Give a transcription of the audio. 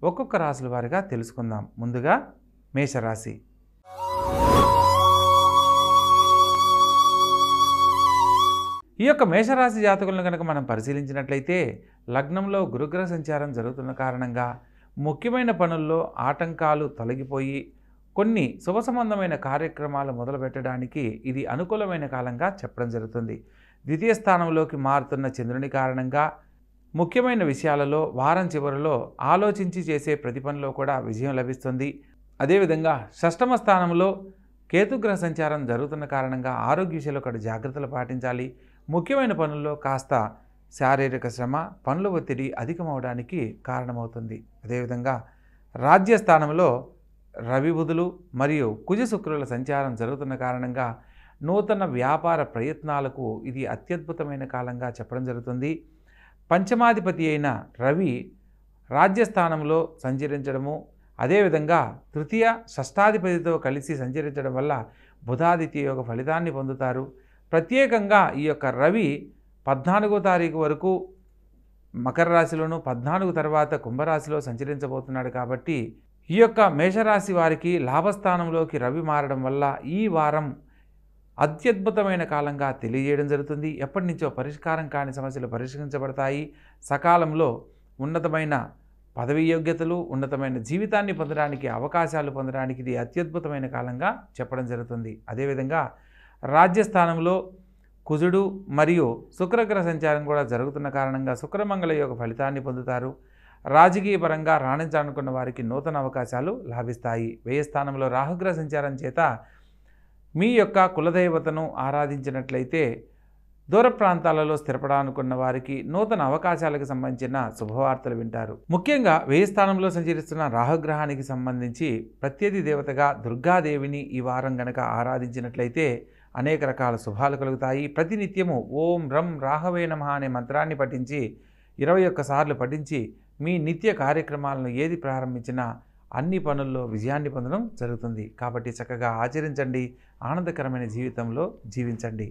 ఒక్కొక్క రాశుల వారిగా తెలుసుకుందాం. ముందుగా మేషరాశి. ఈ యొక్క మేషరాశి జాతకులను కనుక మనం పరిశీలించినట్లయితే లగ్నంలో గురుగ్రహ సంచారం జరుగుతున్న కారణంగా ముఖ్యమైన పనుల్లో ఆటంకాలు తొలగిపోయి కొన్ని శుభ సంబంధమైన కార్యక్రమాలు మొదలుపెట్టడానికి ఇది అనుకూలమైన కాలంగా చెప్పడం జరుగుతుంది. ద్వితీయ స్థానంలోకి మారుతున్న చంద్రుని కారణంగా ముఖ్యమైన విషయాలలో వారం చివరిలో ఆలోచించి చేసే ప్రతి పనిలో కూడా విజయం లభిస్తుంది. అదేవిధంగా షష్టమ స్థానంలో కేతుగ్రహ సంచారం జరుగుతున్న కారణంగా ఆరోగ్య విషయంలో కూడా జాగ్రత్తలు పాటించాలి. ముఖ్యమైన పనుల్లో కాస్త శారీరక శ్రమ, పనుల ఒత్తిడి అధికమవడానికి కారణమవుతుంది. అదేవిధంగా రాజ్యస్థానంలో రవి బుధులు మరియు కుజ శుక్రుల సంచారం జరుగుతున్న కారణంగా నూతన వ్యాపార ప్రయత్నాలకు ఇది అత్యద్భుతమైన కాలంగా చెప్పడం జరుగుతుంది. పంచమాధిపతి అయిన రవి రాజ్యస్థానంలో సంచరించడము, అదేవిధంగా తృతీయ షష్టాధిపతితో కలిసి సంచరించడం వల్ల బుధాదిత్య యోగ ఫలితాన్ని పొందుతారు. ప్రత్యేకంగా ఈ యొక్క రవి 14వ తారీఖు వరకు మకర రాశిలోను, 14 తర్వాత కుంభరాశిలో సంచరించబోతున్నాడు. కాబట్టి ఈ యొక్క మేషరాశి వారికి లాభస్థానంలోకి రవి మారడం వల్ల ఈ వారం అత్యద్భుతమైన కాలంగా తెలియజేయడం జరుగుతుంది. ఎప్పటి నుంచో పరిష్కారం కాని సమస్యలు పరిష్కరించబడతాయి. సకాలంలో ఉన్నతమైన పదవి యోగ్యతలు, ఉన్నతమైన జీవితాన్ని పొందడానికి, అవకాశాలు పొందడానికి ఇది అత్యద్భుతమైన కాలంగా చెప్పడం జరుగుతుంది. అదేవిధంగా రాజ్యస్థానంలో కుజుడు మరియు శుక్రగ్రహ సంచారం కూడా జరుగుతున్న కారణంగా శుక్రమంగళ యోగ ఫలితాన్ని పొందుతారు. రాజకీయ పరంగా రాణించాలనుకున్న వారికి నూతన అవకాశాలు లాభిస్తాయి. వ్యయ స్థానంలో రాహుగ్రహ సంచారం చేత మీ యొక్క కులదైవతను ఆరాధించినట్లయితే దూర ప్రాంతాలలో స్థిరపడాలనుకున్న వారికి నూతన అవకాశాలకు సంబంధించిన శుభవార్తలు వింటారు. ముఖ్యంగా వ్యయ స్థానంలో సంచరిస్తున్న రాహుగ్రహానికి సంబంధించి ప్రత్యధి దేవతగా దుర్గాదేవిని ఈ వారం గనక ఆరాధించినట్లయితే అనేక రకాల శుభాలు కలుగుతాయి. ప్రతినిత్యము ఓం రం రాహవే నమః అనే మంత్రాన్ని పఠించి 21 సార్లు పఠించి మీ నిత్య కార్యక్రమాలను ఏది ప్రారంభించినా అన్ని పనుల్లో విజయాన్ని పొందడం జరుగుతుంది. కాబట్టి చక్కగా ఆచరించండి, ఆనందకరమైన జీవితంలో జీవించండి.